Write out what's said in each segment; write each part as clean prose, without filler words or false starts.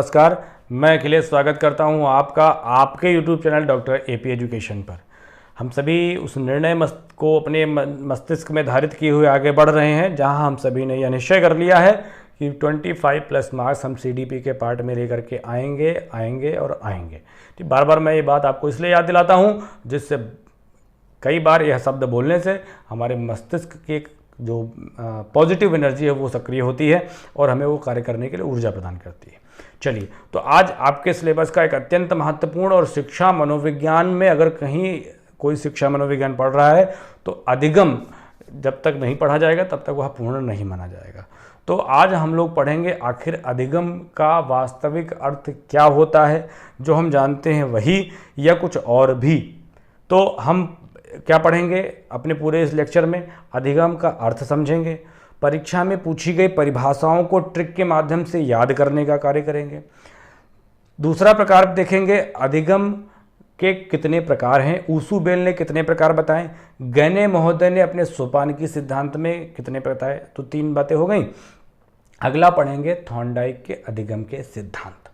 नमस्कार, मैं अखिलेश स्वागत करता हूं आपका आपके YouTube channel doctor AP education पर। हम सभी उस निर्णय को अपने मस्तिष्क में धारित किए हुए आगे बढ़ रहे हैं, जहां हम सभी ने यह निश्चय कर लिया है कि 25+ मार्क्स हम सीडीपी के पार्ट में लेकर के आएंगे और आएंगे। तो बार बार मैं ये बात आपको इसलिए याद दिलाता हूँ जिससे कई बार यह शब्द बोलने से हमारे मस्तिष्क की जो पॉजिटिव एनर्जी है वो सक्रिय होती है और हमें वो कार्य करने के लिए ऊर्जा प्रदान करती है। चलिए, तो आज आपके सिलेबस का एक अत्यंत महत्वपूर्ण और शिक्षा मनोविज्ञान में अगर कहीं कोई शिक्षा मनोविज्ञान पढ़ रहा है तो अधिगम जब तक नहीं पढ़ा जाएगा तब तक वह पूर्ण नहीं माना जाएगा। तो आज हम लोग पढ़ेंगे आखिर अधिगम का वास्तविक अर्थ क्या होता है, जो हम जानते हैं वही या कुछ और भी। तो हम क्या पढ़ेंगे अपने पूरे इस लेक्चर में? अधिगम का अर्थ समझेंगे, परीक्षा में पूछी गई परिभाषाओं को ट्रिक के माध्यम से याद करने का कार्य करेंगे। दूसरा प्रकार देखेंगे, अधिगम के कितने प्रकार हैं, ऊसुबेल ने कितने प्रकार बताएं, गैने महोदय ने अपने सोपानकी सिद्धांत में कितने बताए। तो 3 बातें हो गई। अगला पढ़ेंगे थॉर्नडाइक के अधिगम के सिद्धांत,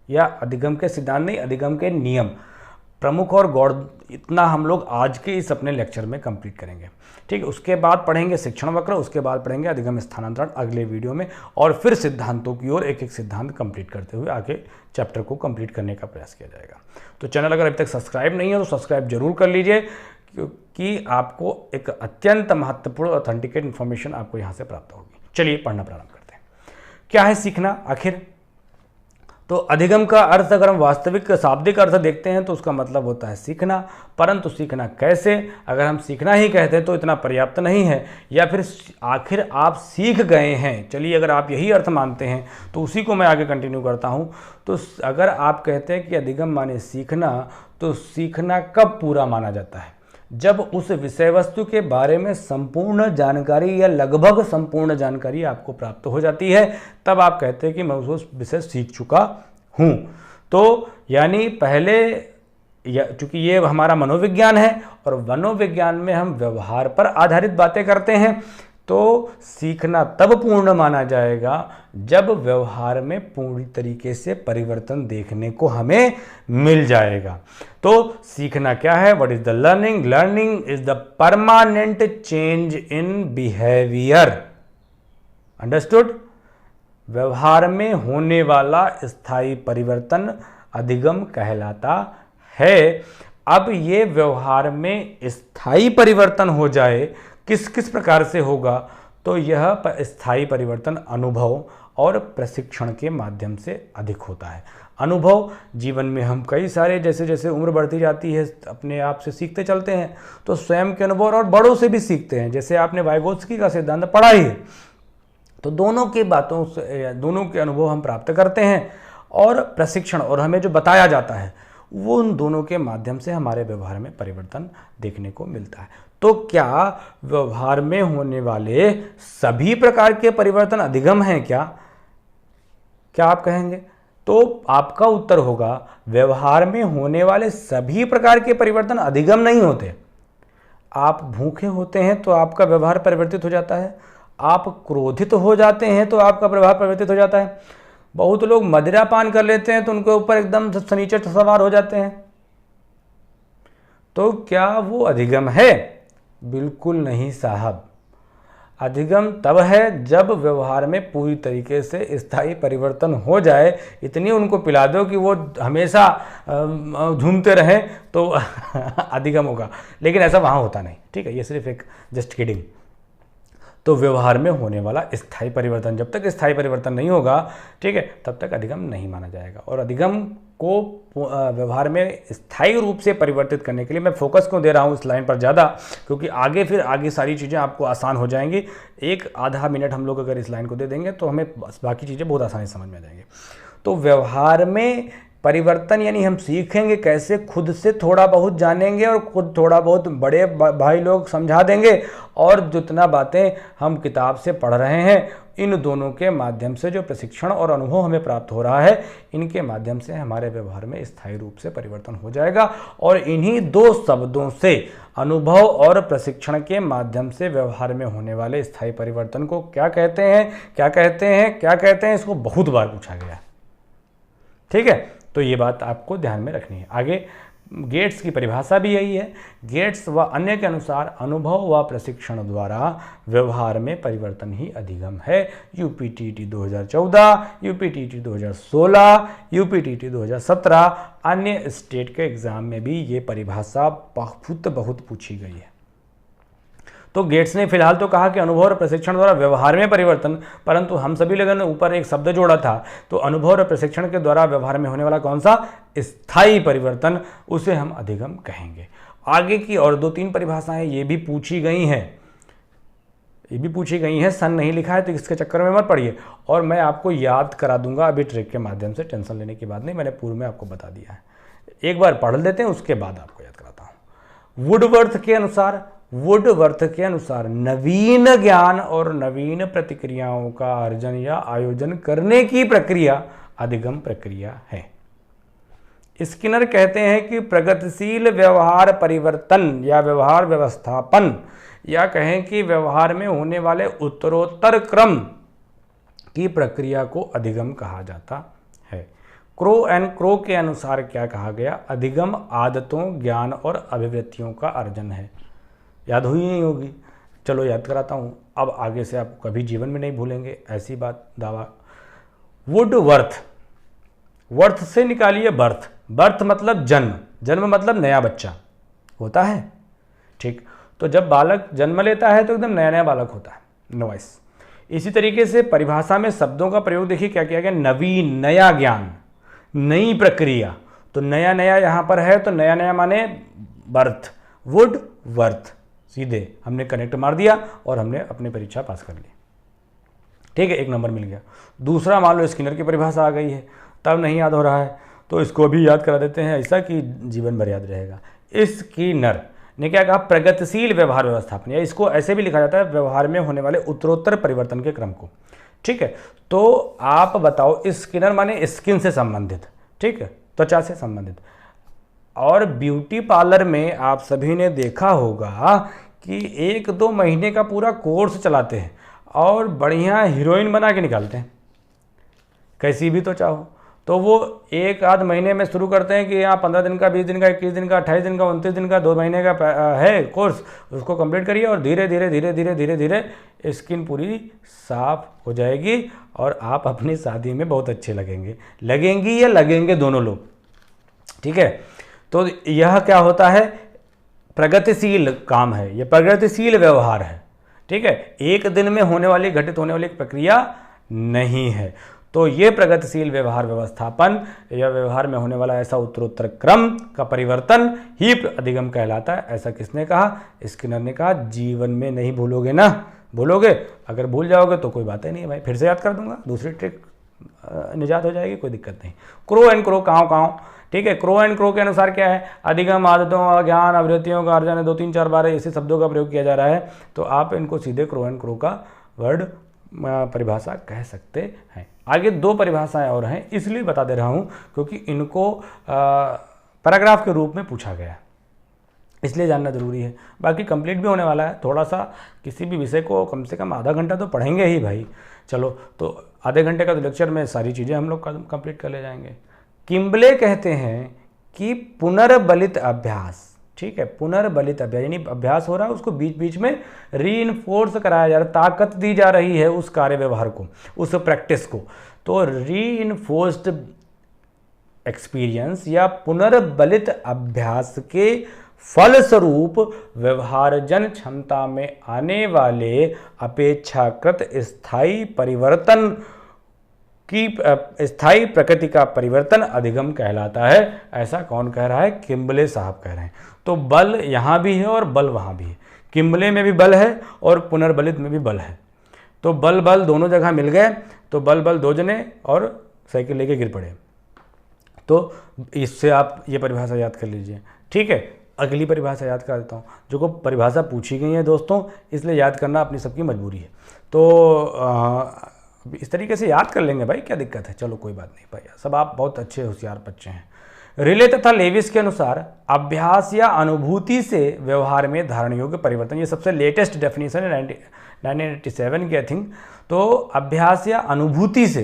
या अधिगम के सिद्धांत नहीं, अधिगम के नियम, प्रमुख और गौड़। इतना हम लोग आज के इस अपने लेक्चर में कंप्लीट करेंगे, ठीक है। उसके बाद पढ़ेंगे शिक्षण वक्र, उसके बाद पढ़ेंगे अधिगम स्थानांतरण अगले वीडियो में, और फिर सिद्धांतों की ओर एक एक सिद्धांत कंप्लीट करते हुए आगे चैप्टर को कंप्लीट करने का प्रयास किया जाएगा। तो चैनल अगर अभी तक सब्सक्राइब नहीं है तो सब्सक्राइब जरूर कर लीजिए, क्योंकि आपको एक अत्यंत महत्वपूर्ण ऑथेंटिकेट इन्फॉर्मेशन आपको यहाँ से प्राप्त होगी। चलिए पढ़ना प्रारंभ करते हैं। क्या है सीखना आखिर? तो अधिगम का अर्थ अगर हम वास्तविक शाब्दिक अर्थ देखते हैं तो उसका मतलब होता है सीखना, परंतु सीखना कैसे? अगर हम सीखना ही कहते हैं तो इतना पर्याप्त नहीं है, या फिर आखिर आप सीख गए हैं। चलिए, अगर आप यही अर्थ मानते हैं तो उसी को मैं आगे कंटिन्यू करता हूं। तो अगर आप कहते हैं कि अधिगम माने सीखना, तो सीखना कब पूरा माना जाता है? जब उस विषय वस्तु के बारे में संपूर्ण जानकारी या लगभग संपूर्ण जानकारी आपको प्राप्त हो जाती है, तब आप कहते हैं कि मैं उस विषय सीख चुका हूं। तो यानी पहले, चूंकि ये हमारा मनोविज्ञान है और मनोविज्ञान में हम व्यवहार पर आधारित बातें करते हैं, तो सीखना तब पूर्ण माना जाएगा जब व्यवहार में पूरी तरीके से परिवर्तन देखने को हमें मिल जाएगा। तो सीखना क्या है? What is the learning? Learning is the permanent change in behaviour. Understood? व्यवहार में होने वाला स्थायी परिवर्तन अधिगम कहलाता है। अब ये व्यवहार में स्थायी परिवर्तन हो जाए, किस किस प्रकार से होगा? तो यह स्थायी परिवर्तन अनुभव और प्रशिक्षण के माध्यम से अधिक होता है। अनुभव, जीवन में हम कई सारे जैसे जैसे उम्र बढ़ती जाती है अपने आप से सीखते चलते हैं, तो स्वयं के अनुभव और बड़ों से भी सीखते हैं। जैसे आपने वाइगोत्स्की का सिद्धांत पढ़ा ही है, तो दोनों की बातों से, दोनों के अनुभव हम प्राप्त करते हैं, और प्रशिक्षण और हमें जो बताया जाता है वो उन दोनों के माध्यम से हमारे व्यवहार में परिवर्तन देखने को मिलता है। तो क्या व्यवहार में होने वाले सभी प्रकार के परिवर्तन अधिगम हैं क्या? क्या आप कहेंगे? तो आपका उत्तर होगा, व्यवहार में होने वाले सभी प्रकार के परिवर्तन अधिगम नहीं होते। आप भूखे होते हैं तो आपका व्यवहार परिवर्तित हो जाता है, आप क्रोधित हो जाते हैं तो आपका व्यवहार परिवर्तित हो जाता है, बहुत लोग मदिरा पान कर लेते हैं तो उनके ऊपर एकदम शनिचर सवार हो जाते हैं। तो क्या वो अधिगम है? बिल्कुल नहीं साहब। अधिगम तब है जब व्यवहार में पूरी तरीके से स्थायी परिवर्तन हो जाए, इतनी उनको पिला दो कि वो हमेशा झूमते रहें, तो अधिगम होगा। लेकिन ऐसा वहाँ होता नहीं, ठीक है, ये सिर्फ एक जस्ट किडिंग। तो व्यवहार में होने वाला स्थायी परिवर्तन, जब तक स्थायी परिवर्तन नहीं होगा, ठीक है, तब तक अधिगम नहीं माना जाएगा। और अधिगम को व्यवहार में स्थायी रूप से परिवर्तित करने के लिए मैं फोकस क्यों दे रहा हूँ इस लाइन पर ज़्यादा, क्योंकि आगे सारी चीज़ें आपको आसान हो जाएंगी। 1-आधा मिनट हम लोग अगर इस लाइन को दे देंगे तो हमें बाकी चीज़ें बहुत आसानी से समझ में आ जाएंगी। तो व्यवहार में परिवर्तन यानी हम सीखेंगे कैसे, खुद से थोड़ा बहुत जानेंगे और खुद थोड़ा बहुत बड़े भाई लोग समझा देंगे, और जितना बातें हम किताब से पढ़ रहे हैं, इन दोनों के माध्यम से जो प्रशिक्षण और अनुभव हमें प्राप्त हो रहा है, इनके माध्यम से हमारे व्यवहार में स्थायी रूप से परिवर्तन हो जाएगा। और इन्हीं 2 शब्दों से, अनुभव और प्रशिक्षण के माध्यम से व्यवहार में होने वाले स्थायी परिवर्तन को क्या कहते हैं, क्या कहते हैं, क्या कहते हैं, इसको बहुत बार पूछा गया है। ठीक है, तो ये बात आपको ध्यान में रखनी है। आगे गेट्स की परिभाषा भी यही है। गेट्स व अन्य के अनुसार अनुभव व प्रशिक्षण द्वारा व्यवहार में परिवर्तन ही अधिगम है। यूपीटीटी 2014, यूपीटीटी 2016, यूपीटीटी 2017, अन्य स्टेट के एग्जाम में भी ये परिभाषा बहुत पूछी गई है। तो गेट्स ने फिलहाल तो कहा कि अनुभव और प्रशिक्षण द्वारा व्यवहार में परिवर्तन, परंतु हम सभी लोगों ने ऊपर एक शब्द जोड़ा था, तो अनुभव और प्रशिक्षण के द्वारा व्यवहार में होने वाला कौन सा स्थायी परिवर्तन, उसे हम अधिगम कहेंगे। आगे की और 2-3 परिभाषाएं ये भी पूछी गई हैं, सन नहीं लिखा है तो इसके चक्कर में मत पड़िए, और मैं आपको याद करा दूंगा अभी ट्रिक के माध्यम से, टेंशन लेने की बात नहीं, मैंने पूर्व में आपको बता दिया है। एक बार पढ़ लेते हैं, उसके बाद आपको याद कराता हूँ। वुडवर्थ के अनुसार नवीन ज्ञान और नवीन प्रतिक्रियाओं का अर्जन या आयोजन करने की प्रक्रिया अधिगम प्रक्रिया है। स्किनर कहते हैं कि प्रगतिशील व्यवहार परिवर्तन या व्यवहार व्यवस्थापन, या कहें कि व्यवहार में होने वाले उत्तरोत्तर क्रम की प्रक्रिया को अधिगम कहा जाता है। क्रो एंड क्रो के अनुसार क्या कहा गया? अधिगम आदतों, ज्ञान और अभिवृत्तियों का अर्जन है। याद हुई नहीं होगी, चलो याद कराता हूँ। अब आगे से आप कभी जीवन में नहीं भूलेंगे, ऐसी बात दावा। वर्थ से निकालिए बर्थ। बर्थ मतलब जन्म, जन्म मतलब नया बच्चा होता है, ठीक। तो जब बालक जन्म लेता है तो एकदम नया नया बालक होता है, नॉइस। इसी तरीके से परिभाषा में शब्दों का प्रयोग देखिए क्या किया गया, नवीन, नया ज्ञान, नई प्रक्रिया। तो नया नया यहाँ पर है, तो नया नया माने बर्थ, वर्थ, सीधे हमने कनेक्ट मार दिया और हमने अपनी परीक्षा पास कर ली, ठीक है, 1 नंबर मिल गया। दूसरा, मान लो स्किनर की परिभाषा आ गई है, तब नहीं याद हो रहा है तो इसको भी याद करा देते हैं, ऐसा कि जीवन भर याद रहेगा। स्किनर ने क्या कहा? प्रगतिशील व्यवहार व्यवस्थापन, या इसको ऐसे भी लिखा जाता है व्यवहार में होने वाले उत्तरोत्तर परिवर्तन के क्रम को, ठीक है। तो आप बताओ, स्किनर माने स्किन से संबंधित, ठीक है, त्वचा से संबंधित। और ब्यूटी पार्लर में आप सभी ने देखा होगा कि 1-2 महीने का पूरा कोर्स चलाते हैं और बढ़िया हीरोइन बना के निकालते हैं, कैसी भी त्वचा हो। तो वो 1-आध महीने में शुरू करते हैं कि यहाँ 15 दिन का, 20 दिन का, 21 दिन का, 28 दिन का, 29 दिन का, 2 महीने का है कोर्स, उसको कंप्लीट करिए और धीरे धीरे स्किन पूरी साफ हो जाएगी और आप अपनी शादी में बहुत अच्छे लगेंगी या लगेंगे दोनों लोग, ठीक है। तो यह क्या होता है? प्रगतिशील काम है, यह प्रगतिशील व्यवहार है, ठीक है। एक दिन में होने वाली, घटित होने वाली प्रक्रिया नहीं है। तो ये प्रगतिशील व्यवहार व्यवस्थापन या व्यवहार में होने वाला ऐसा उत्तरोत्तर क्रम का परिवर्तन ही अधिगम कहलाता है। ऐसा किसने कहा? स्किनर ने कहा। जीवन में नहीं भूलोगे ना, भूलोगे, अगर भूल जाओगे तो कोई बात ही नहीं है भाई, फिर से याद कर दूंगा, दूसरी ट्रिक निजात हो जाएगी, कोई दिक्कत नहीं। क्रो एंड क्रो, काँव, ठीक है। क्रो एंड क्रो के अनुसार क्या है? अधिगम आदतों, ज्ञान, अभिवृत्तियों का अर्जन है। 2-3-4 बार ऐसे शब्दों का प्रयोग किया जा रहा है, तो आप इनको सीधे क्रो एंड क्रो का वर्ड परिभाषा कह सकते हैं। आगे 2 परिभाषाएं और हैं, इसलिए बता दे रहा हूं क्योंकि इनको पैराग्राफ के रूप में पूछा गया, इसलिए जानना जरूरी है। बाकी कंप्लीट भी होने वाला है, थोड़ा सा किसी भी विषय को कम से कम आधा घंटा तो पढ़ेंगे ही भाई। चलो, तो आधे घंटे का तो लेक्चर में सारी चीज़ें हम लोग कंप्लीट कर ले जाएंगे। किम्बले कहते हैं कि पुनर्बलित अभ्यास, ठीक है, पुनर्बलित अभ्यास यानी अभ्यास हो रहा है, उसको बीच बीच में रीइंफोर्स कराया जा रहा है, ताकत दी जा रही है उस कार्य व्यवहार को, उस प्रैक्टिस को। तो रीइंफोर्स्ड एक्सपीरियंस या पुनर्बलित अभ्यास के फलस्वरूप व्यवहारजन क्षमता में आने वाले अपेक्षाकृत स्थायी परिवर्तन की स्थायी प्रकृति का परिवर्तन अधिगम कहलाता है। ऐसा कौन कह रहा है? किम्बले साहब कह रहे हैं। तो बल यहाँ भी है और बल वहाँ भी है, किम्बले में भी बल है और पुनर्बलित में भी बल है। तो बल दोनों जगह मिल गए, तो बल 2 जने और साइकिल लेके गिर पड़े। तो इससे आप ये परिभाषा याद कर लीजिए, ठीक है। अगली परिभाषा याद कर देता हूँ, जो को परिभाषा पूछी गई है दोस्तों, इसलिए याद करना अपनी सबकी मजबूरी है। तो इस तरीके से याद कर लेंगे भाई, क्या दिक्कत है। चलो कोई बात नहीं भाई, सब आप बहुत अच्छे होशियार बच्चे हैं। रिले तथा लेविस के अनुसार अभ्यास या अनुभूति से व्यवहार में धारण योग्य परिवर्तन, ये सबसे लेटेस्ट डेफिनेशन है 1987 की आई थिंक। तो अभ्यास या अनुभूति से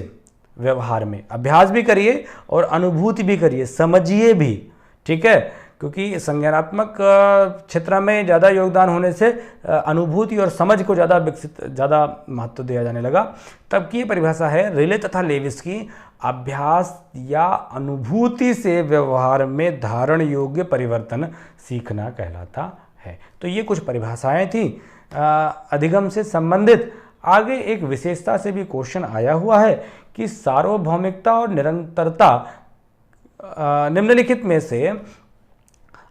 व्यवहार में। अभ्यास भी करिए और अनुभूति भी करिए, समझिए भी, ठीक है, क्योंकि संज्ञानात्मक क्षेत्र में ज़्यादा योगदान होने से अनुभूति और समझ को ज़्यादा महत्व दिया जाने लगा। तब की ये परिभाषा है रिले तथा लेविस की, अभ्यास या अनुभूति से व्यवहार में धारण योग्य परिवर्तन सीखना कहलाता है। तो ये कुछ परिभाषाएं थी अधिगम से संबंधित। आगे एक विशेषता से भी क्वेश्चन आया हुआ है कि सार्वभौमिकता और निरंतरता निम्नलिखित में से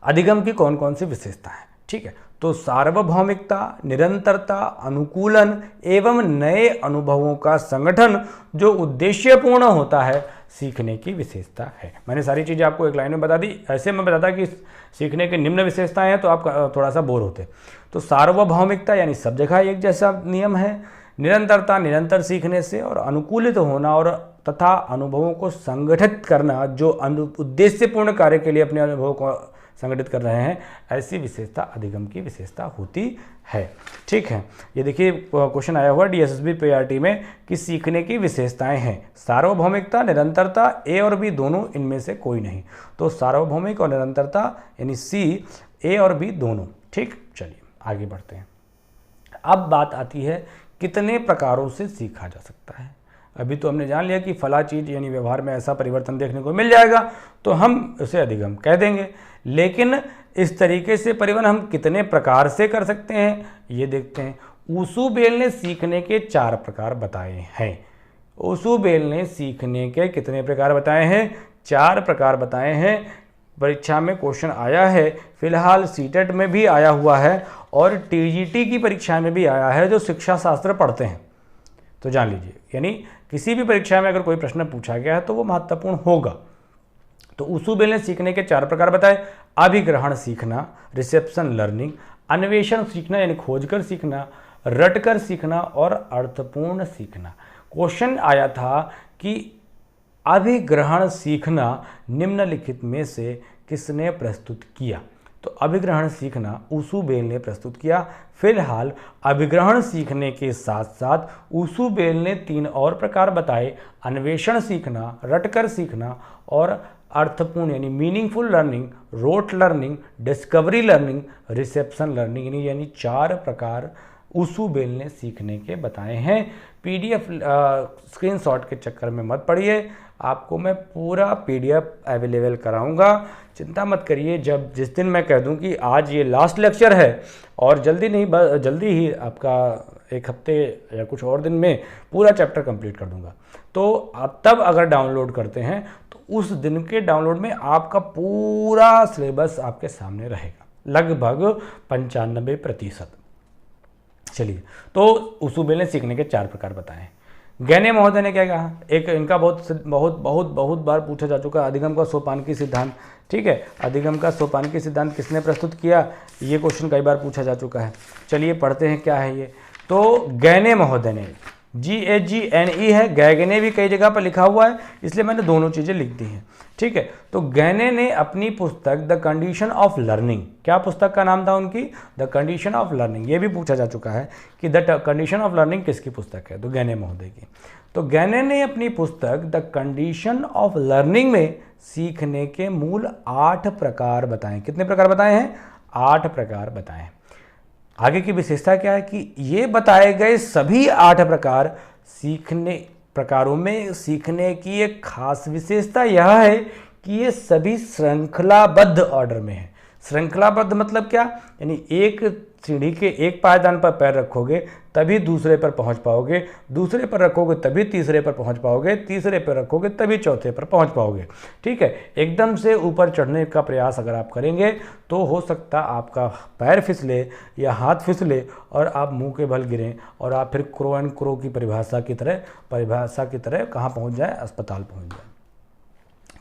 अधिगम की कौन कौन सी विशेषता है। ठीक है, तो सार्वभौमिकता, निरंतरता, अनुकूलन एवं नए अनुभवों का संगठन जो उद्देश्यपूर्ण होता है, सीखने की विशेषता है। मैंने सारी चीज़ें आपको एक लाइन में बता दी। ऐसे मैं बताता कि सीखने के निम्न विशेषताएं हैं तो आप थोड़ा सा बोर होते। तो सार्वभौमिकता यानी सब जगह एक जैसा नियम है, निरंतरता निरंतर सीखने से, और अनुकूलित होना और तथा अनुभवों को संगठित करना जो उद्देश्यपूर्ण कार्य के लिए अपने अनुभवों को संगठित कर रहे हैं, ऐसी विशेषता अधिगम की विशेषता होती है। ठीक है, ये देखिए क्वेश्चन आया हुआ DSSB PRT में कि सीखने की विशेषताएं हैं सार्वभौमिकता, निरंतरता, ए और बी दोनों, इनमें से कोई नहीं। तो सार्वभौमिक और निरंतरता यानी सी, ए और बी दोनों। ठीक, चलिए आगे बढ़ते हैं। अब बात आती है कितने प्रकारों से सीखा जा सकता है। अभी तो हमने जान लिया कि फला चीज़ यानी व्यवहार में ऐसा परिवर्तन देखने को मिल जाएगा तो हम उसे अधिगम कह देंगे, लेकिन इस तरीके से परिवर्तन हम कितने प्रकार से कर सकते हैं ये देखते हैं। ऊसुबेल ने सीखने के 4 प्रकार बताए हैं। ऊसुबेल ने सीखने के कितने प्रकार बताए हैं? 4 प्रकार बताए हैं। परीक्षा में क्वेश्चन आया है, फिलहाल सीटेट में भी आया हुआ है और TGT की परीक्षा में भी आया है जो शिक्षा शास्त्र पढ़ते हैं, तो जान लीजिए। यानी किसी भी परीक्षा में अगर कोई प्रश्न पूछा गया है तो वो महत्वपूर्ण होगा। तो ऊसुबेल ने सीखने के 4 प्रकार बताए। अभिग्रहण सीखना, रिसेप्शन लर्निंग, अन्वेषण सीखना यानी खोजकर सीखना, रटकर सीखना और अर्थपूर्ण सीखना। क्वेश्चन आया था कि अभिग्रहण सीखना निम्नलिखित में से किसने प्रस्तुत किया? तो अभिग्रहण सीखना ऊसुबेल ने प्रस्तुत किया। फिलहाल अभिग्रहण सीखने के साथ साथ ऊसुबेल ने 3 और प्रकार बताए, अन्वेषण सीखना, रटकर सीखना और अर्थपूर्ण यानी meaningful learning, rote learning, discovery learning, reception learning, यानी 4 प्रकार ऊसुबेल ने सीखने के बताए हैं। PDF स्क्रीनशॉट के चक्कर में मत पड़िए, आपको मैं पूरा PDF अवेलेबल कराऊंगा, चिंता मत करिए। जिस दिन मैं कह दूं कि आज ये लास्ट लेक्चर है और जल्दी ही आपका 1 हफ्ते या कुछ और दिन में पूरा चैप्टर कंप्लीट कर दूंगा, तो आप तब अगर डाउनलोड करते हैं तो उस दिन के डाउनलोड में आपका पूरा सिलेबस आपके सामने रहेगा, लगभग 95%। चलिए, तो ऊसुबेल ने सीखने के 4 प्रकार बताए। गैने महोदय ने क्या कहा? एक इनका बहुत बार पूछा जा चुका अधिगम का सोपानकी सिद्धांत। ठीक है, अधिगम का सोपानकी सिद्धांत किसने प्रस्तुत किया? ये क्वेश्चन कई बार पूछा जा चुका है। चलिए पढ़ते हैं क्या है ये। तो गैने महोदय ने, GHGNE है, गैगने भी कई जगह पर लिखा हुआ है, इसलिए मैंने दोनों चीज़ें लिख दी हैं। ठीक है, तो गैने ने अपनी पुस्तक द कंडीशन ऑफ लर्निंग, क्या पुस्तक का नाम था उनकी? The condition of learning. ये भी पूछा जा चुका है कि द कंडीशन ऑफ लर्निंग किसकी पुस्तक है? तो गैने महोदय की। तो गैने ने अपनी पुस्तक द कंडीशन ऑफ लर्निंग में सीखने के मूल 8 प्रकार बताए। कितने प्रकार बताए हैं? 8 प्रकार बताए हैं। आगे की विशेषता क्या है कि ये बताए गए सभी 8 प्रकार प्रकारों में सीखने की एक खास विशेषता यह है कि ये सभी श्रृंखलाबद्ध ऑर्डर में है। श्रृंखलाबद्ध मतलब क्या? यानी एक सीढ़ी के एक पायदान पर पैर रखोगे तभी दूसरे पर पहुंच पाओगे, दूसरे पर रखोगे तभी तीसरे पर पहुंच पाओगे, तीसरे पर रखोगे तभी चौथे पर पहुंच पाओगे। ठीक है, एकदम से ऊपर चढ़ने का प्रयास अगर आप करेंगे तो हो सकता आपका पैर फिसले या हाथ फिसले और आप मुंह के बल गिरें और आप फिर क्रो एंड क्रो की परिभाषा की तरह कहाँ पहुँच जाए? अस्पताल पहुँच जाए।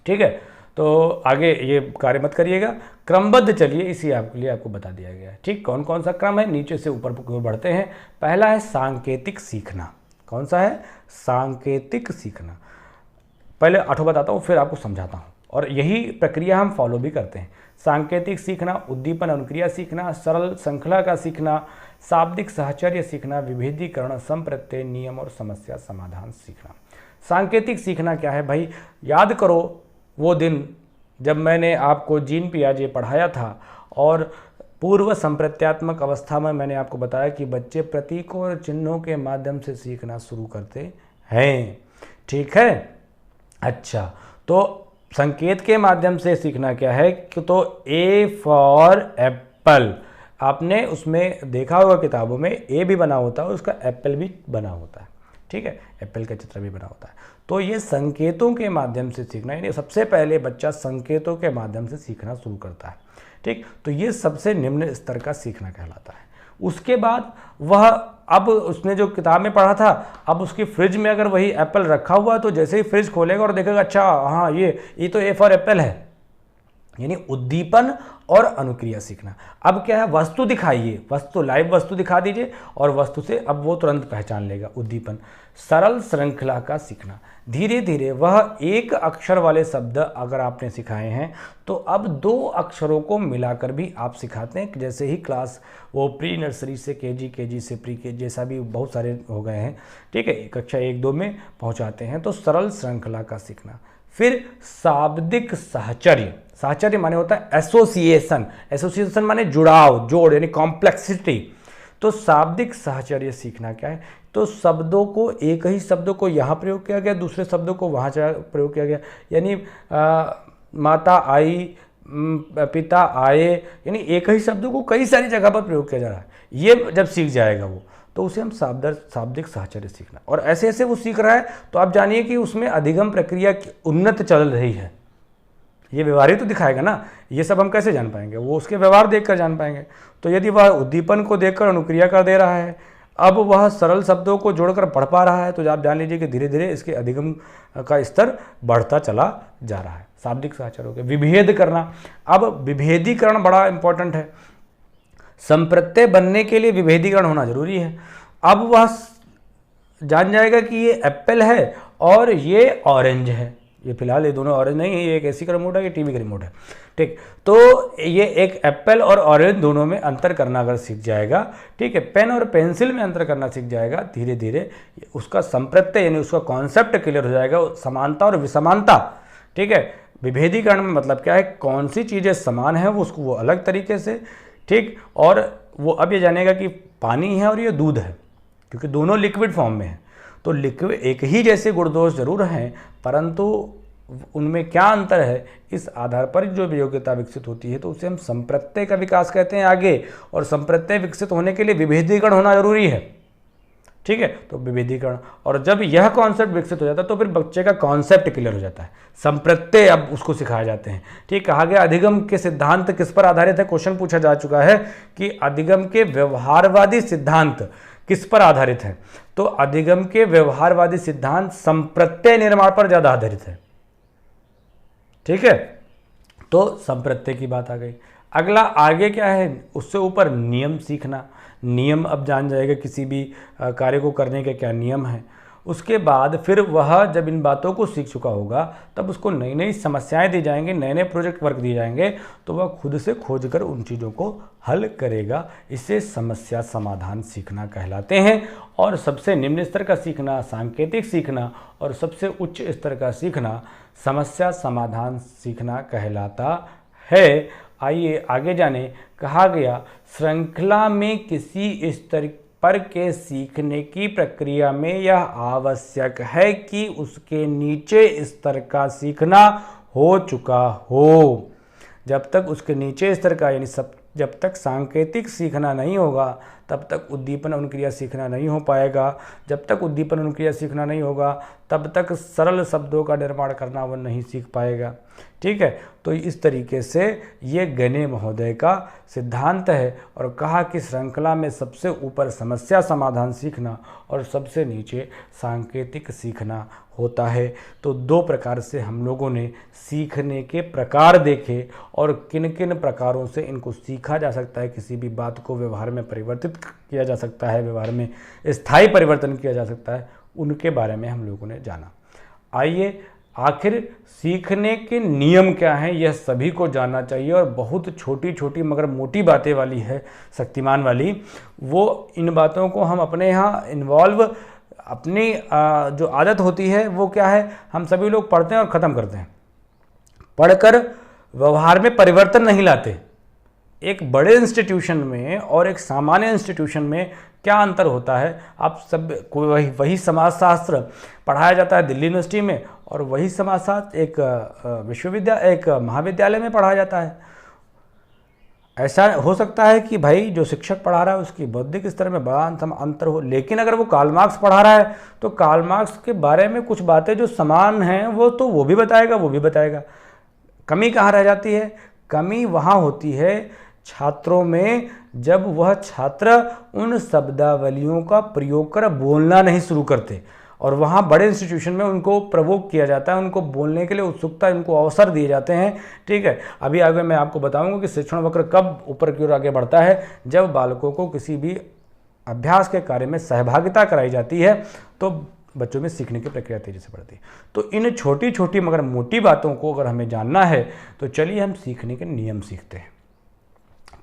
ठीक है, तो आगे ये कार्य मत करिएगा, क्रमबद्ध चलिए, इसी आपके लिए आपको बता दिया गया है। ठीक, कौन कौन सा क्रम है? नीचे से ऊपर की ओर बढ़ते हैं। पहला है सांकेतिक सीखना। कौन सा है? सांकेतिक सीखना। पहले 8 बताता हूँ फिर आपको समझाता हूँ, और यही प्रक्रिया हम फॉलो भी करते हैं। सांकेतिक सीखना, उद्दीपन अनुक्रिया सीखना, सरल श्रृंखला का सीखना, शाब्दिक साहचर्य सीखना, विभेदीकरण, संप्रत्यय, नियम और समस्या समाधान सीखना। सांकेतिक सीखना क्या है भाई? याद करो वो दिन जब मैंने आपको जीन पियाजे पढ़ाया था और पूर्व संप्रत्यात्मक अवस्था में मैंने आपको बताया कि बच्चे प्रतीकों और चिन्हों के माध्यम से सीखना शुरू करते हैं। ठीक है, अच्छा, तो संकेत के माध्यम से सीखना क्या है कि तो ए फॉर एप्पल, आपने उसमें देखा होगा किताबों में ए भी बना होता है, उसका एप्पल भी बना होता है। ठीक है, एप्पल का चित्र भी बना होता है। तो ये संकेतों के माध्यम से सीखना, यानी सबसे पहले बच्चा संकेतों के माध्यम से सीखना शुरू करता है। ठीक, तो ये सबसे निम्न स्तर का सीखना कहलाता है। उसके बाद वह, अब उसने जो किताब में पढ़ा था, अब उसकी फ्रिज में अगर वही एप्पल रखा हुआ तो जैसे ही फ्रिज खोलेगा और देखेगा अच्छा हाँ ये तो ए फॉर एप्पल है, यानी उद्दीपन और अनुक्रिया सीखना। अब क्या है, वस्तु दिखाइए, वस्तु लाइव वस्तु दिखा दीजिए और वस्तु से अब वो तुरंत पहचान लेगा, उद्दीपन। सरल श्रृंखला का सीखना, धीरे धीरे वह एक अक्षर वाले शब्द अगर आपने सिखाए हैं तो अब 2 अक्षरों को मिलाकर भी आप सिखाते हैं। जैसे ही क्लास वो प्री नर्सरी से केजी से प्री के जैसा भी बहुत सारे हो गए हैं, ठीक है, कक्षा 1-2 में पहुंचाते हैं, तो सरल श्रृंखला का सीखना। फिर शाब्दिक साहचर्य, साहचर्य माने होता है एसोसिएशन, एसोसिएशन माने जुड़ाव, जोड़, यानी कॉम्प्लेक्सिटी। तो शाब्दिक साहचर्य सीखना क्या है, तो शब्दों को, एक ही शब्दों को यहाँ प्रयोग किया गया, दूसरे शब्दों को वहाँ प्रयोग किया गया, यानी माता आई, पिता आए, यानी एक ही शब्दों को कई सारी जगह पर प्रयोग किया जा रहा है। ये जब सीख जाएगा वो, तो उसे हम शाब्दिक साहचर्य सीखना। और ऐसे ऐसे वो सीख रहा है तो आप जानिए कि उसमें अधिगम प्रक्रिया उन्नत चल रही है। ये व्यवहार ही तो दिखाएगा ना, ये सब हम कैसे जान पाएंगे, वो उसके व्यवहार देखकर जान पाएंगे। तो यदि वह उद्दीपन को देखकर अनुक्रिया कर दे रहा है, अब वह सरल शब्दों को जोड़कर पढ़ पा रहा है, तो आप जान लीजिए कि धीरे धीरे इसके अधिगम का स्तर बढ़ता चला जा रहा है। शाब्दिक साहचर्य के विभेद करना, अब विभेदीकरण बड़ा इंपॉर्टेंट है। संप्रत्यय बनने के लिए विभेदीकरण होना जरूरी है। अब वह जान जाएगा कि ये एप्पल है और ये ऑरेंज है। ये फिलहाल ये दोनों ऑरेंज नहीं है, ये एक एसी का रिमोट है, ये टीवी का रिमोट है। ठीक, तो ये एक एप्पल और ऑरेंज दोनों में अंतर करना अगर सीख जाएगा, ठीक है, पेन और पेंसिल में अंतर करना सीख जाएगा, धीरे धीरे उसका संप्रत्यय यानी उसका कॉन्सेप्ट क्लियर हो जाएगा, समानता और विसमानता। ठीक है, विभेदीकरण में मतलब क्या है, कौन सी चीज़ें समान है वो उसको वो अलग तरीके से, ठीक, और वो अब ये जानेगा कि पानी है और ये दूध है, क्योंकि दोनों लिक्विड फॉर्म में है। तो लिक्विड एक ही जैसे गुण दोष जरूर हैं, परंतु उनमें क्या अंतर है, इस आधार पर जो योग्यता विकसित होती है तो उसे हम संप्रत्यय का विकास कहते हैं आगे। और संप्रत्यय विकसित होने के लिए विभेदीकरण होना जरूरी है। ठीक है, तो विभेदीकरण, और जब यह कॉन्सेप्ट विकसित हो जाता है तो फिर बच्चे का कॉन्सेप्ट क्लियर हो जाता है, संप्रत्यय अब उसको सिखाए जाते हैं। ठीक, कहा गया अधिगम के सिद्धांत किस पर आधारित है, क्वेश्चन पूछा जा चुका है कि अधिगम के व्यवहारवादी सिद्धांत किस पर आधारित है, तो अधिगम के व्यवहारवादी सिद्धांत संप्रत्यय निर्माण पर ज्यादा आधारित है। ठीक है, तो संप्रत्यय की बात आ गई। अगला आगे क्या है, उससे ऊपर नियम सीखना। नियम अब जान जाएगा किसी भी कार्य को करने के क्या नियम है। उसके बाद फिर वह जब इन बातों को सीख चुका होगा तब उसको नई नई समस्याएं दी जाएंगे, नए नए प्रोजेक्ट वर्क दिए जाएंगे, तो वह खुद से खोज कर उन चीज़ों को हल करेगा। इसे समस्या समाधान सीखना कहलाते हैं। और सबसे निम्न स्तर का सीखना सांकेतिक सीखना, और सबसे उच्च स्तर का सीखना समस्या समाधान सीखना कहलाता है। आइए आगे जाने। कहा गया श्रृंखला में किसी स्तर पर के सीखने की प्रक्रिया में यह आवश्यक है कि उसके नीचे स्तर का सीखना हो चुका हो। जब तक उसके नीचे स्तर का यानी जब तक सांकेतिक सीखना नहीं होगा तब तक उद्दीपन अनुक्रिया सीखना नहीं हो पाएगा। जब तक उद्दीपन अनुक्रिया सीखना नहीं होगा तब तक सरल शब्दों का निर्माण करना वह नहीं सीख पाएगा। ठीक है, तो इस तरीके से ये गने महोदय का सिद्धांत है। और कहा कि श्रृंखला में सबसे ऊपर समस्या समाधान सीखना और सबसे नीचे सांकेतिक सीखना होता है। तो 2 प्रकार से हम लोगों ने सीखने के प्रकार देखे और किन किन प्रकारों से इनको सीखा जा सकता है, किसी भी बात को व्यवहार में परिवर्तित किया जा सकता है, व्यवहार में स्थायी परिवर्तन किया जा सकता है, उनके बारे में हम लोगों ने जाना। आइए आखिर सीखने के नियम क्या हैं यह सभी को जानना चाहिए। और बहुत छोटी छोटी मगर मोटी बातें वाली है, शक्तिमान वाली, वो इन बातों को हम अपने यहाँ इन्वॉल्व अपनी जो आदत होती है वो क्या है, हम सभी लोग पढ़ते हैं और ख़त्म करते हैं, पढ़कर व्यवहार में परिवर्तन नहीं लाते। एक बड़े इंस्टीट्यूशन में और एक सामान्य इंस्टीट्यूशन में क्या अंतर होता है, आप सब वही समाजशास्त्र पढ़ाया जाता है दिल्ली यूनिवर्सिटी में, और वही समाजशास्त्र एक विश्वविद्यालय, एक महाविद्यालय में पढ़ाया जाता है। ऐसा हो सकता है कि भाई जो शिक्षक पढ़ा रहा है उसकी बौद्धिक स्तर में बड़ा अंतर हो, लेकिन अगर वो कार्ल मार्क्स पढ़ा रहा है तो कार्ल मार्क्स के बारे में कुछ बातें जो समान हैं वो भी बताएगा। कमी कहाँ रह जाती है? कमी वहाँ होती है छात्रों में, जब वह छात्र उन शब्दावलियों का प्रयोग कर बोलना नहीं शुरू करते, और वहाँ बड़े इंस्टीट्यूशन में उनको प्रवोक किया जाता है, उनको बोलने के लिए उत्सुकता, उनको अवसर दिए जाते हैं। ठीक है, अभी आगे मैं आपको बताऊंगा कि शिक्षण वक्र कब ऊपर की ओर आगे बढ़ता है, जब बालकों को किसी भी अभ्यास के कार्य में सहभागिता कराई जाती है तो बच्चों में सीखने की प्रक्रिया तेजी से बढ़ती है। तो इन छोटी छोटी मगर मोटी बातों को अगर हमें जानना है तो चलिए हम सीखने के नियम सीखते हैं।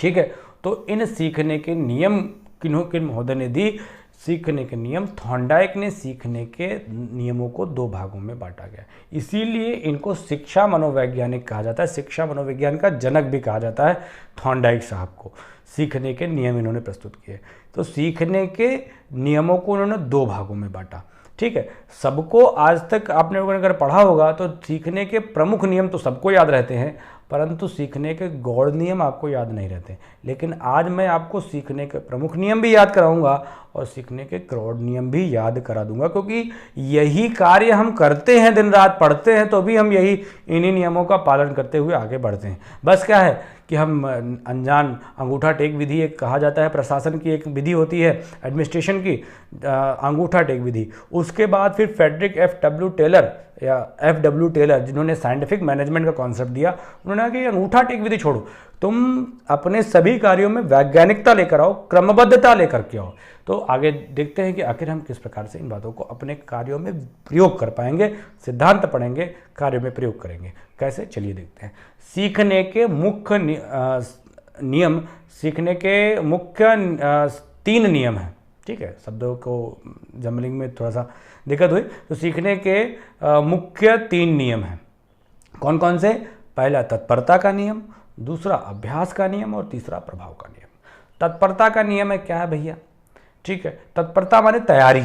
ठीक है, तो इन सीखने के नियम किन महोदय ने दी? सीखने के नियम थॉर्नडाइक ने सीखने के नियमों को 2 भागों में बांटा गया, इसीलिए इनको शिक्षा मनोवैज्ञानिक कहा जाता है। शिक्षा मनोविज्ञान का जनक भी कहा जाता है थॉर्नडाइक साहब को। सीखने के नियम इन्होंने प्रस्तुत किए। तो सीखने के नियमों को उन्होंने 2 भागों में बांटा। ठीक है, सबको आज तक आपने अगर पढ़ा होगा तो सीखने के प्रमुख नियम तो सबको याद रहते हैं, परंतु सीखने के गौड़ नियम आपको याद नहीं रहते। लेकिन आज मैं आपको सीखने के प्रमुख नियम भी याद कराऊंगा और सीखने के गौड़ नियम भी याद करा दूंगा, क्योंकि यही कार्य हम करते हैं, दिन रात पढ़ते हैं तो भी हम इन्हीं नियमों का पालन करते हुए आगे बढ़ते हैं। बस क्या है कि हम अनजान अंगूठा टेक विधि एक कहा जाता है, प्रशासन की एक विधि होती है एडमिनिस्ट्रेशन की, अंगूठा टेक विधि। उसके बाद फिर फ्रेडरिक एफ डब्ल्यू टेलर जिन्होंने साइंटिफिक मैनेजमेंट का कॉन्सेप्ट दिया, उन्होंने कहा कि अंगूठा टेक विधि छोड़ो, तुम अपने सभी कार्यों में वैज्ञानिकता लेकर आओ, क्रमबद्धता लेकर के आओ। तो आगे देखते हैं कि आखिर हम किस प्रकार से इन बातों को अपने कार्यों में प्रयोग कर पाएंगे। सिद्धांत पढ़ेंगे, कार्यों में प्रयोग करेंगे, कैसे, चलिए देखते हैं। सीखने के मुख्य नियम, सीखने के मुख्य 3 नियम हैं। ठीक है, शब्दों को जम्बलिंग में थोड़ा सा दिक्कत हुई, तो सीखने के मुख्य 3 नियम हैं। कौन कौन से? पहला तत्परता का नियम, दूसरा अभ्यास का नियम और तीसरा प्रभाव का नियम। तत्परता का नियम है क्या है भैया? ठीक है, तत्परता माने तैयारी।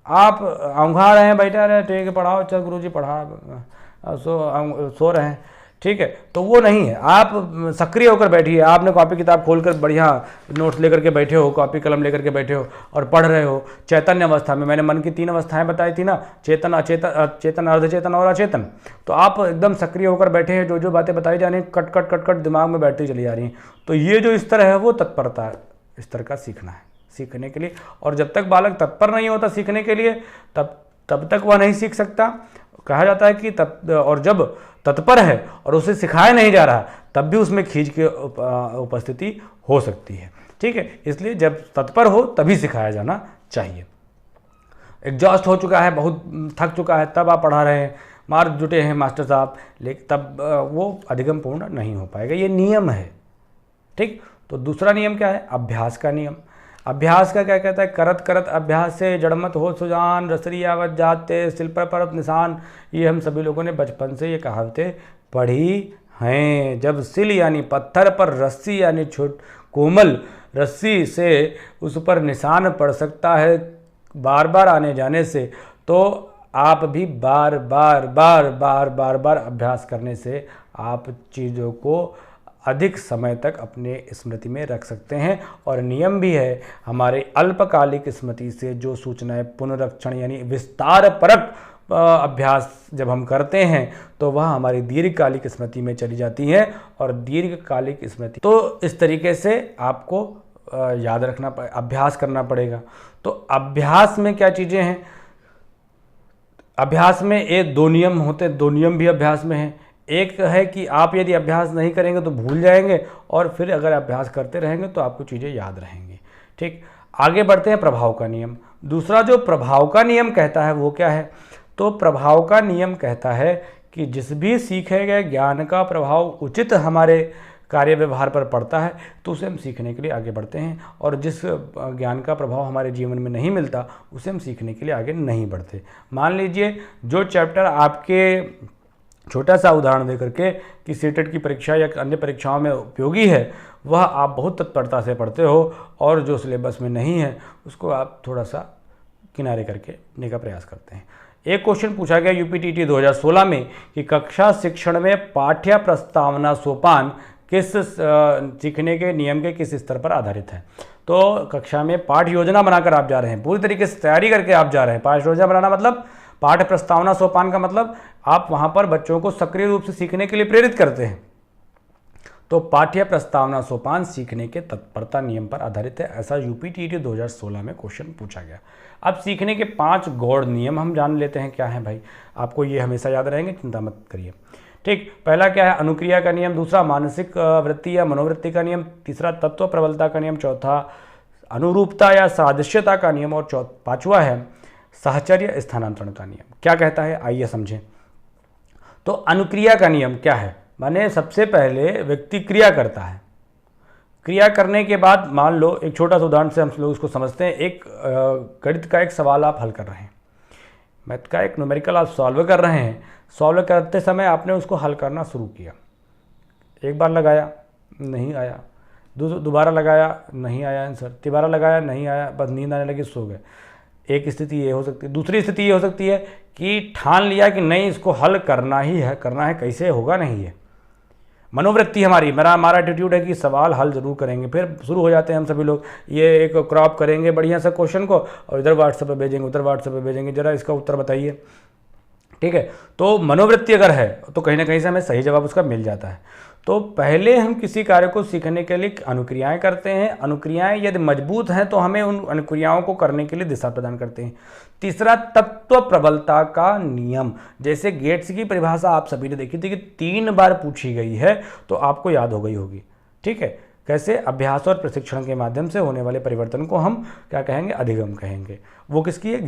आप औंघा रहे हैं, बैठे रहे, ठीक है पढ़ाओ, चल गुरुजी पढ़ा, सो रहे हैं, ठीक है, तो वो नहीं है। आप सक्रिय होकर बैठिए, आपने कॉपी किताब खोलकर बढ़िया नोट्स लेकर के बैठे हो, कॉपी कलम लेकर के बैठे हो और पढ़ रहे हो चैतन्य अवस्था में। मैंने मन की 3 अवस्थाएं बताई थी ना, चेतन, अचेतन, अर्धचेतन और अचेतन। तो आप एकदम सक्रिय होकर बैठे हैं, जो जो बातें बताई जा रही हैं कट कट कट कट दिमाग में बैठती चली जा रही हैं। तो ये जो स्तर है वो तत्परता स्तर का सीखना है, सीखने के लिए। और जब तक बालक तत्पर नहीं होता सीखने के लिए, तब तक वह नहीं सीख सकता। कहा जाता है कि और जब तत्पर है और उसे सिखाया नहीं जा रहा, तब भी उसमें खींच की उपस्थिति हो सकती है। ठीक है, इसलिए जब तत्पर हो तभी सिखाया जाना चाहिए। एग्जॉस्ट हो चुका है, बहुत थक चुका है, तब आप पढ़ा रहे हैं, मार जुटे हैं मास्टर साहब, लेकिन तब वो अधिगम पूर्ण नहीं हो पाएगा। ये नियम है। ठीक, तो दूसरा नियम क्या है? अभ्यास का नियम। अभ्यास का क्या कहता है? करत करत अभ्यास से जड़मत हो सुजान, रसरी आवत जाते शिल्प परत निशान। ये हम सभी लोगों ने बचपन से ये कहावतें पढ़ी हैं। जब सिल यानी पत्थर पर रस्सी यानी कोमल रस्सी से उस पर निशान पड़ सकता है बार बार आने जाने से, तो आप भी बार बार अभ्यास करने से आप चीज़ों को अधिक समय तक अपने स्मृति में रख सकते हैं। और नियम भी है, हमारे अल्पकालिक स्मृति से जो सूचनाएं पुनरीक्षण यानी विस्तार परक अभ्यास जब हम करते हैं तो वह हमारी दीर्घकालिक स्मृति में चली जाती हैं। और दीर्घकालिक स्मृति, तो इस तरीके से आपको याद रखना अभ्यास करना पड़ेगा। तो अभ्यास में क्या चीज़ें हैं? अभ्यास में एक 2 नियम होते हैं, 2 नियम भी अभ्यास में हैं। एक है कि आप यदि अभ्यास नहीं करेंगे तो भूल जाएंगे, और फिर अगर अभ्यास करते रहेंगे तो आपको चीज़ें याद रहेंगी। ठीक, आगे बढ़ते हैं प्रभाव का नियम। दूसरा जो प्रभाव का नियम कहता है वो क्या है? तो प्रभाव का नियम कहता है कि जिस भी सीखे गए ज्ञान का प्रभाव उचित हमारे कार्य व्यवहार पर पड़ता है तो उसे हम सीखने के लिए आगे बढ़ते हैं, और जिस ज्ञान का प्रभाव हमारे जीवन में नहीं मिलता उसे हम सीखने के लिए आगे नहीं बढ़ते। मान लीजिए जो चैप्टर आपके, छोटा सा उदाहरण दे करके, कि सीटेट की परीक्षा या अन्य परीक्षाओं में उपयोगी है, वह आप बहुत तत्परता से पढ़ते हो, और जो सिलेबस में नहीं है उसको आप थोड़ा सा किनारे करके लेने का प्रयास करते हैं। एक क्वेश्चन पूछा गया यूपीटीटी 2016 में कि कक्षा शिक्षण में पाठ्य प्रस्तावना सोपान किस सीखने के नियम के किस स्तर पर आधारित है। तो कक्षा में पाठ योजना बनाकर आप जा रहे हैं, पूरी तरीके से तैयारी करके आप जा रहे हैं। पाठ योजना बनाना मतलब, पाठ्य प्रस्तावना सोपान का मतलब आप वहां पर बच्चों को सक्रिय रूप से सीखने के लिए प्रेरित करते हैं। तो पाठ्य प्रस्तावना सोपान सीखने के तत्परता नियम पर आधारित है, ऐसा यूपीटीटी 2016 में क्वेश्चन पूछा गया। अब सीखने के 5 गौड़ नियम हम जान लेते हैं क्या है भाई, आपको ये हमेशा याद रहेंगे, चिंता मत करिए। ठीक, पहला क्या है, अनुक्रिया का नियम। दूसरा मानसिक वृत्ति या मनोवृत्ति का नियम। तीसरा तत्व प्रबलता का नियम। चौथा अनुरूपता या सादृश्यता का नियम। और पांचवा है साहचर्य स्थानांतरण का नियम। क्या कहता है आइए समझें। तो अनुक्रिया का नियम क्या है, माने सबसे पहले व्यक्ति क्रिया करता है, क्रिया करने के बाद मान लो एक छोटा सा उदाहरण से हम लोग इसको समझते हैं। एक गणित का एक सवाल आप हल कर रहे हैं, मैथ का एक न्यूमेरिकल आप सॉल्व कर रहे हैं। सॉल्व करते समय आपने उसको हल करना शुरू किया, एक बार लगाया नहीं आया, दोबारा लगाया नहीं आया आंसर, तिबारा लगाया नहीं आया, बस नींद आने लगी सो गए। एक स्थिति ये हो सकती है। दूसरी स्थिति ये हो सकती है कि ठान लिया कि नहीं इसको हल करना ही है, करना है, कैसे होगा नहीं है। मनोवृत्ति हमारा एटीट्यूड है कि सवाल हल जरूर करेंगे। फिर शुरू हो जाते हैं हम सभी लोग, ये एक क्रॉप करेंगे बढ़िया सा क्वेश्चन को और इधर व्हाट्सएप पे भेजेंगे, उधर व्हाट्सएप पे भेजेंगे, जरा इसका उत्तर बताइए। ठीक है, तो मनोवृत्ति अगर है तो कहीं ना कहीं से हमें सही जवाब उसका मिल जाता है। तो पहले हम किसी कार्य को सीखने के लिए अनुक्रियाएं करते हैं। अनुक्रियाएं यदि मजबूत हैं तो हमें उन अनुक्रियाओं को करने के लिए दिशा प्रदान करते हैं। तीसरा तत्व प्रबलता का नियम। जैसे गेट्स की परिभाषा आप सभी ने देखी थी कि 3 बार पूछी गई है तो आपको याद हो गई होगी। ठीक है, कैसे, अभ्यास और प्रशिक्षण के माध्यम से होने वाले परिवर्तन को हम क्या कहेंगे, अधिगम कहेंगे। वो किसकी है,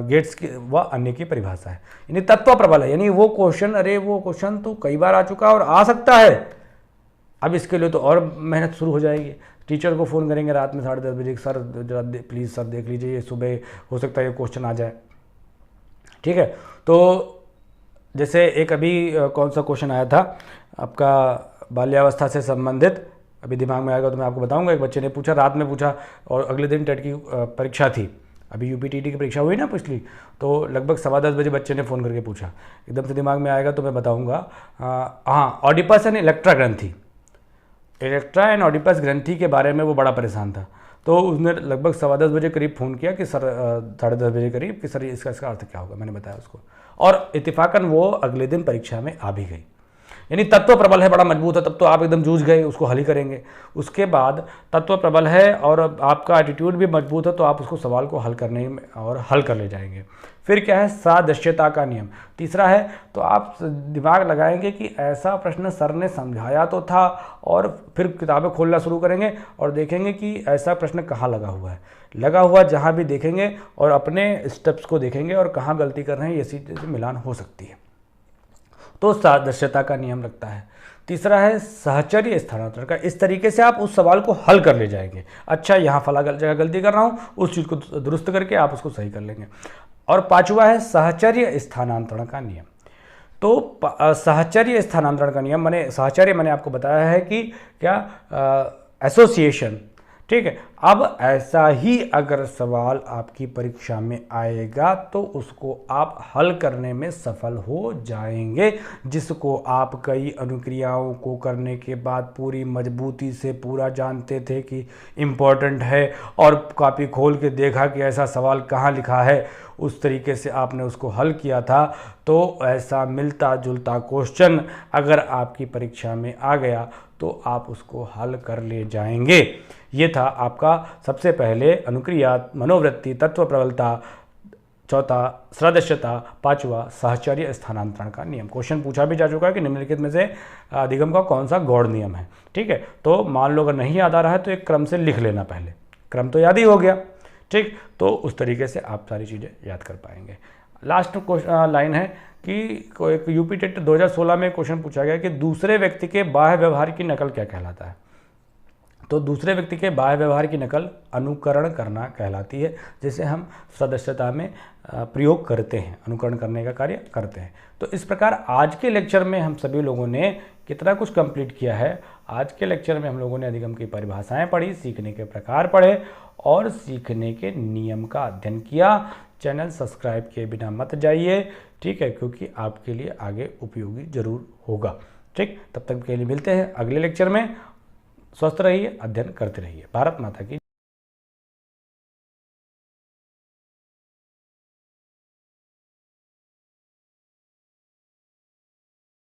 गेट्स की व अन्य की परिभाषा है। यानी तत्व प्रबल है, यानी वो क्वेश्चन, अरे वो क्वेश्चन तो कई बार आ चुका और आ सकता है, अब इसके लिए तो और मेहनत शुरू हो जाएगी। टीचर को फ़ोन करेंगे रात में 10:30 बजे, सर जरा प्लीज़ सर देख लीजिए, ये सुबह हो सकता है ये क्वेश्चन आ जाए। ठीक है, तो जैसे एक अभी कौन सा क्वेश्चन आया था आपका बाल्यावस्था से संबंधित, अभी दिमाग में आएगा तो मैं आपको बताऊंगा। एक बच्चे ने पूछा, रात में पूछा, और अगले दिन टेट की परीक्षा थी। अभी यूपीटीटी की परीक्षा हुई ना पिछली, तो लगभग 10:15 बजे बच्चे ने फ़ोन करके पूछा। एकदम से दिमाग में आएगा तो मैं बताऊंगा। हाँ, ऑडिपस एंड इलेक्ट्रा ग्रंथि, इलेक्ट्रा एंड ऑडिपस ग्रंथि के बारे में वो बड़ा परेशान था। तो उसने लगभग 10:15 बजे करीब फ़ोन किया कि सर 10:30 बजे करीब कि सर इसका अर्थ क्या होगा। मैंने बताया उसको, और इत्तेफाकन वो अगले दिन परीक्षा में आ भी गई। यानी तत्व प्रबल है, बड़ा मजबूत है, तब तो आप एकदम जूझ गए, उसको हल ही करेंगे। उसके बाद तत्व प्रबल है और आपका एटीट्यूड भी मजबूत है तो आप उसको सवाल को हल करने में और हल कर ले जाएंगे। फिर क्या है, सादृश्यता का नियम। तीसरा है, तो आप दिमाग लगाएंगे कि ऐसा प्रश्न सर ने समझाया तो था, और फिर किताबें खोलना शुरू करेंगे और देखेंगे कि ऐसा प्रश्न कहाँ लगा हुआ है। लगा हुआ जहाँ भी देखेंगे और अपने स्टेप्स को देखेंगे और कहाँ गलती कर रहे हैं, ये चीज़ मिलान हो सकती है। तो सादृश्यता का नियम लगता है। तीसरा है साहचर्य स्थानांतरण का। इस तरीके से आप उस सवाल को हल कर ले जाएंगे। अच्छा, यहाँ फला जगह गलती कर रहा हूँ, उस चीज़ को दुरुस्त करके आप उसको सही कर लेंगे। और पांचवा है साहचर्य स्थानांतरण का नियम। तो साहचर्य स्थानांतरण का नियम माने, साहचर्य मैंने आपको बताया है कि क्या, एसोसिएशन। ठीक है, अब ऐसा ही अगर सवाल आपकी परीक्षा में आएगा तो उसको आप हल करने में सफल हो जाएंगे, जिसको आप कई अनुक्रियाओं को करने के बाद पूरी मजबूती से पूरा जानते थे कि इम्पोर्टेंट है, और कॉपी खोल के देखा कि ऐसा सवाल कहाँ लिखा है, उस तरीके से आपने उसको हल किया था। तो ऐसा मिलता जुलता क्वेश्चन अगर आपकी परीक्षा में आ गया तो आप उसको हल कर ले जाएंगे। ये था आपका सबसे पहले अनुक्रिया, मनोवृत्ति, तत्व प्रबलता, चौथा सदस्यता, पांचवा साहचर्य स्थानांतरण का नियम। क्वेश्चन पूछा भी जा चुका है कि निम्नलिखित में से अधिगम का कौन सा गौड़ नियम है। ठीक है, तो मान लो अगर नहीं याद आ रहा है तो एक क्रम से लिख लेना, पहले क्रम तो याद ही हो गया। ठीक, तो उस तरीके से आप सारी चीज़ें याद कर पाएंगे। लास्ट लाइन है कि एक यूपी टेट 2016 में क्वेश्चन पूछा गया कि दूसरे व्यक्ति के बाह्य व्यवहार की नकल क्या कहलाता है। तो दूसरे व्यक्ति के बाह्य व्यवहार की नकल अनुकरण करना कहलाती है, जिसे हम सदस्यता में प्रयोग करते हैं, अनुकरण करने का कार्य करते हैं। तो इस प्रकार आज के लेक्चर में हम सभी लोगों ने कितना कुछ कंप्लीट किया है। आज के लेक्चर में हम लोगों ने अधिगम की परिभाषाएं पढ़ी, सीखने के प्रकार पढ़े और सीखने के नियम का अध्ययन किया। चैनल सब्सक्राइब किए बिना मत जाइए, ठीक है, क्योंकि आपके लिए आगे उपयोगी जरूर होगा। ठीक, तब तक के लिए मिलते हैं अगले लेक्चर में। स्वस्थ रहिए, अध्ययन करते रहिए। भारत माता की